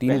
3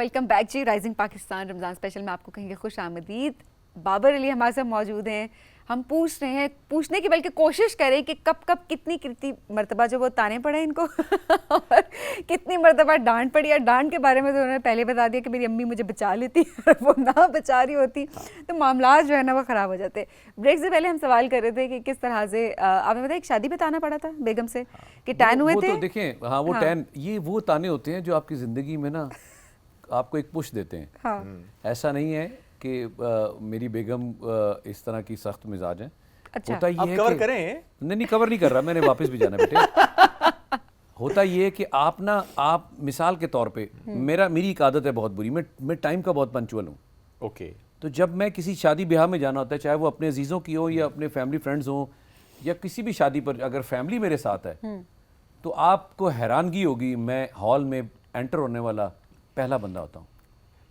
welcome back जी rising Pakistan Ramzan special में आपको कहेंगे खुश आमदीद। बाबर अली हमारे साथ मौजूद हैं। हम पूछ रहे हैं, पूछने की बल्कि कोशिश करें कि कब कब कितनी मरतबा जो वो ताने पड़े इनको और कितनी मरतबा डांट पड़ी। या डांट के बारे में तो उन्होंने पहले बता दिया कि मेरी अम्मी मुझे बचा लेती और वो ना बचा रही होती तो मामला जो है ना वो ख़राब हो जाते। ब्रेक से पहले हम सवाल कर रहे थे कि किस तरह से आपने बताया एक शादी पे ताना पड़ा था बेगम से कि टैन हुए वो थे। तो देखें, हाँ वो टैन, ये वो ताने होते हैं जो आपकी ज़िंदगी में ना आपको एक पुश देते हैं। हाँ। ऐसा नहीं है कि मेरी बेगम इस तरह की सख्त मिजाज है। अच्छा। होता ये है कवर कि करें? नहीं कवर नहीं कर रहा, मैंने वापस भी जाना बेटे। होता ये है कि आप मिसाल के तौर पे मेरी एक आदत है बहुत बुरी, मैं टाइम का बहुत पंचुअल हूँ। ओके। तो जब मैं किसी शादी ब्याह में जाना होता है, चाहे वो अपने अजीज़ों की हो या अपने फैमिली फ्रेंड्स हो या किसी भी शादी पर, अगर फैमिली मेरे साथ है तो आपको हैरानगी होगी, मैं हॉल में एंटर होने वाला पहला बंदा होता हूँ।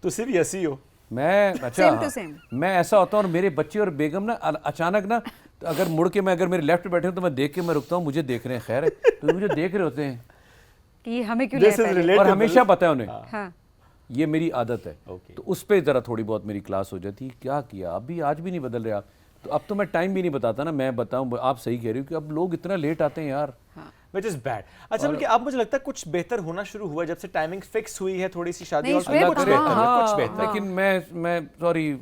तो सिर्फ ऐसी हो? मैं अच्छा Same to same. मैं ऐसा होता हूँ और मेरे बच्चे और बेगम ना अचानक ना तो अगर मुड़ के मैं अगर मेरे लेफ्ट पे बैठे हूँ तो मैं देख के मैं रुकता हूँ, मुझे देख रहे हैं, खैर है, तो मुझे देख रहे होते हैं कि हमें क्यों This ले is पहले। relatable. और हमेशा पता है उन्हें। हाँ। ये मेरी आदत है। Okay. तो उस पर ज़रा थोड़ी बहुत मेरी क्लास हो जाती है। क्या किया अभी, आज भी नहीं बदल रहे आप। तो अब तो मैं टाइम भी नहीं बताता ना, मैं बताऊँ, आप सही कह रही हो कि अब लोग इतना लेट आते हैं यार। Which is bad. अच्छा, बल्कि अब मुझे लगता है कुछ बेहतर होना शुरू हुआ जब से टाइमिंग फिक्स हुई है थोड़ी सी शादी। नहीं, और शुएब, कुछ हाँ, बेहतर हुआ, हाँ, कुछ बेहतर। लेकिन मैं सॉरी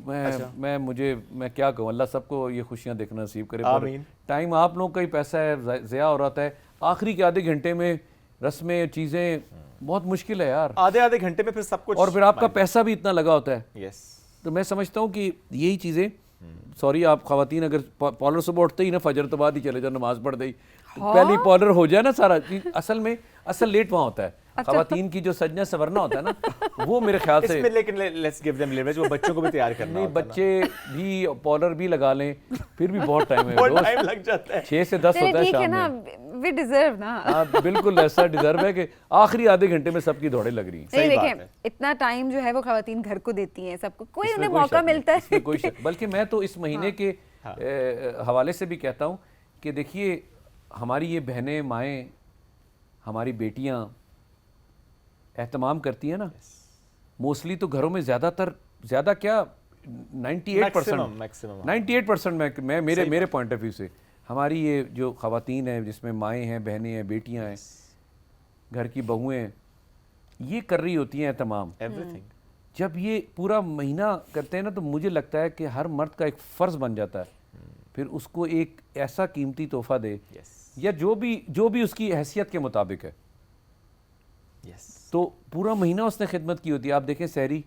मैं क्या कहूँ, अल्लाह सबको ये खुशियाँ देखना नसीब करे। आमीन। टाइम आप लोगों का ही पैसा है, ज़िया हो रहा है। आखिरी के आधे घंटे में रस्में चीज़ें बहुत मुश्किल है यार। आधे घंटे में फिर सब कुछ, और फिर आपका पैसा भी इतना लगा होता है। यस। तो मैं समझता हूँ कि यही चीज़ें, सॉरी आप ख़वातीन अगर पॉलर सुबह उठते ही ना फजर तो बाद ही चले जाओ नमाज पढ़ गई, पहले पॉलर हो जाए ना सारा चीज। असल लेट वहाँ होता है। ख़वातीन की जो सजना सवरना होता है ना वो मेरे ख्याल से इसमें, लेकिन लेट्स गिव देम लिवरेज, वो बच्चों को भी तैयार करना नहीं, होता है ना। बच्चे भी पॉलर भी लगा लें फिर भी बहुत टाइम है। बहुत टाइम लग जाता है। 6 से 10 चलिए होता है ठीक है शाम ना, में। वी डिजर्व ना। हाँ बिल्कुल, ऐसा डिजर्व है कि आखिरी आधे घंटे में सबकी दौड़े लग रही हैं। नहीं सही बात देखें, है। इतना टाइम जो है वो खवातीन घर को देती हैं सबको, कोई इसमें उन्हें कोई मौका शक नहीं, मिलता है। इसमें कोई शक। बल्कि मैं तो इस महीने के हवाले से भी कहता हूँ कि देखिए हमारी ये बहनें माएँ, हमारी बेटियाँ एहतमाम करती हैं ना, मोस्टली तो घरों में ज़्यादा क्या 98% मैं मेरे पॉइंट ऑफ व्यू से हमारी ये जो ख़वातीन हैं जिसमें माएँ हैं, बहनें हैं, बेटियाँ हैं, घर की बहुएँ हैं, ये कर रही होती हैं एहतमाम। एवरीथिंग। जब ये पूरा महीना करते हैं ना तो मुझे लगता है कि हर मर्द का एक फ़र्ज़ बन जाता है फिर उसको एक ऐसा कीमती तोहफ़ा दे या जो भी उसकी हैसियत के मुताबिक है। तो पूरा महीना उसने खिदमत की होती है। आप देखें सहरी,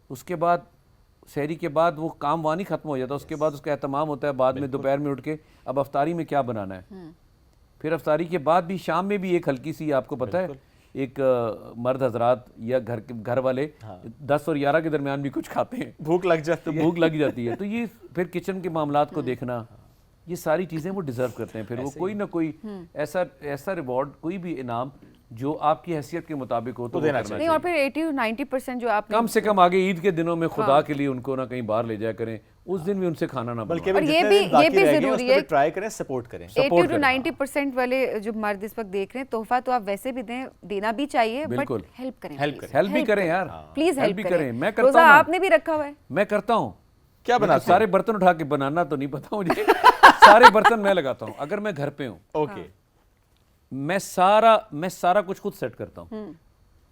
उसके बाद सहरी के बाद वो काम वहाँ नहीं ख़त्म हो जाता, उसके बाद उसका एहतमाम होता है बाद में दोपहर में उठ के अब अफ्तारी में क्या बनाना है। फिर अफ्तारी के बाद भी शाम में भी एक हल्की सी, आपको पता है एक मर्द हजरात या घर वाले 10 और 11 के दरमियान भी कुछ खाते हैं, भूख लग जाती है। भूख लग जाती है। तो ये फिर किचन के मामलात को देखना, ये सारी चीज़ें वो डिज़र्व करते हैं। फिर वो कोई ना कोई ऐसा रिवॉर्ड, कोई भी इनाम जो आपकी हैसियत के मुताबिक हो तो वो करना चाहिए। नहीं, और फिर 80-90% जो आप कम से कम आगे ईद के दिनों में खुदा के लिए उनको ना कहीं बाहर ले जाया करें, उस दिन भी उनसे खाना ना बल्कि और ये भी ज़रूरी है, ट्राई करें, सपोर्ट करें। 80-90% वाले जो मर्द इस वक्त देख रहे हैं, तोहफा तो आप वैसे भी देना भी चाहिए, बट हेल्प करें, हेल्प भी करें यार, प्लीज हेल्प भी करें। मैं करता रोजा हूँ, आपने भी रखा हुआ है। मैं करता हूँ। क्या बनाते सारे बर्तन उठा के बनाना तो नहीं पता मुझे, सारे बर्तन मैं लगाता हूँ। अगर मैं घर पे हूँ, ओके, मैं सारा कुछ खुद सेट करता हूँ।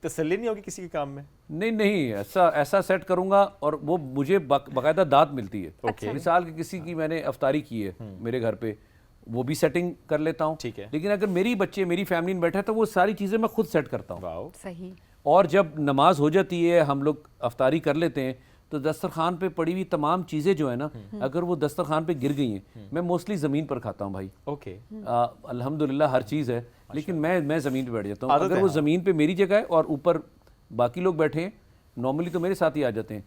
तसल्ली नहीं होगी किसी के काम में? नहीं, ऐसा सेट करूंगा और वो मुझे बाकायदा दाद मिलती है। Okay. मिसाल के किसी की मैंने अफ्तारी की है मेरे घर पे, वो भी सेटिंग कर लेता हूँ। ठीक है। लेकिन अगर मेरी बच्चे मेरी फैमिली में बैठे हैं तो वो सारी चीज़ें मैं खुद सेट करता हूँ। वाओ, सही। और जब नमाज हो जाती है, हम लोग अफ्तारी कर लेते हैं, तो दस्तरखान पे पड़ी हुई तमाम चीज़ें जो है ना, अगर वो दस्तरखान पे गिर गई हैं, मैं मोस्टली ज़मीन पर खाता हूँ भाई। ओके, अल्हम्दुलिल्लाह हर चीज़ है, लेकिन मैं ज़मीन पे बैठ जाता हूँ। अगर वो ज़मीन पे मेरी जगह है और ऊपर बाकी लोग बैठे हैं, नॉर्मली तो मेरे साथ ही आ जाते हैं,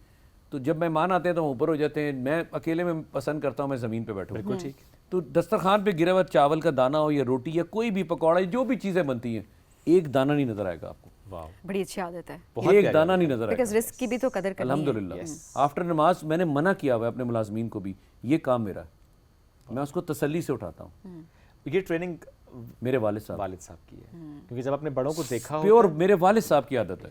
तो जब मेहमान आते हैं तो ऊपर हो जाते हैं, मैं अकेले में पसंद करता हूँ मैं ज़मीन पे बैठूँ। बिल्कुल ठीक। तो दस्तरखान पे गिरा हुआ चावल का दाना हो या रोटी या कोई भी पकौड़ा, जो भी चीज़ें बनती हैं, एक दाना नहीं नज़र आएगा आपको। वाओ, बड़ी अच्छी आदत है, एक दाना नहीं नज़र आएगा। बिकॉज़ रिस्क की भी तो कदर करनी है। अल्हम्दुलिल्लाह आफ्टर नमाज मैंने मना किया हुआ है अपने मुलाजमीन को भी, ये काम मेरा है, मैं उसको तसल्ली से उठाता हूँ। ये ट्रेनिंग मेरे वालिद साहब की है, क्योंकि जब अपने बड़ों को देखा हो, प्योर मेरे वालिद साहब की आदत है।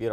We are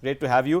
great to have you.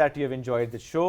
that you have enjoyed the show.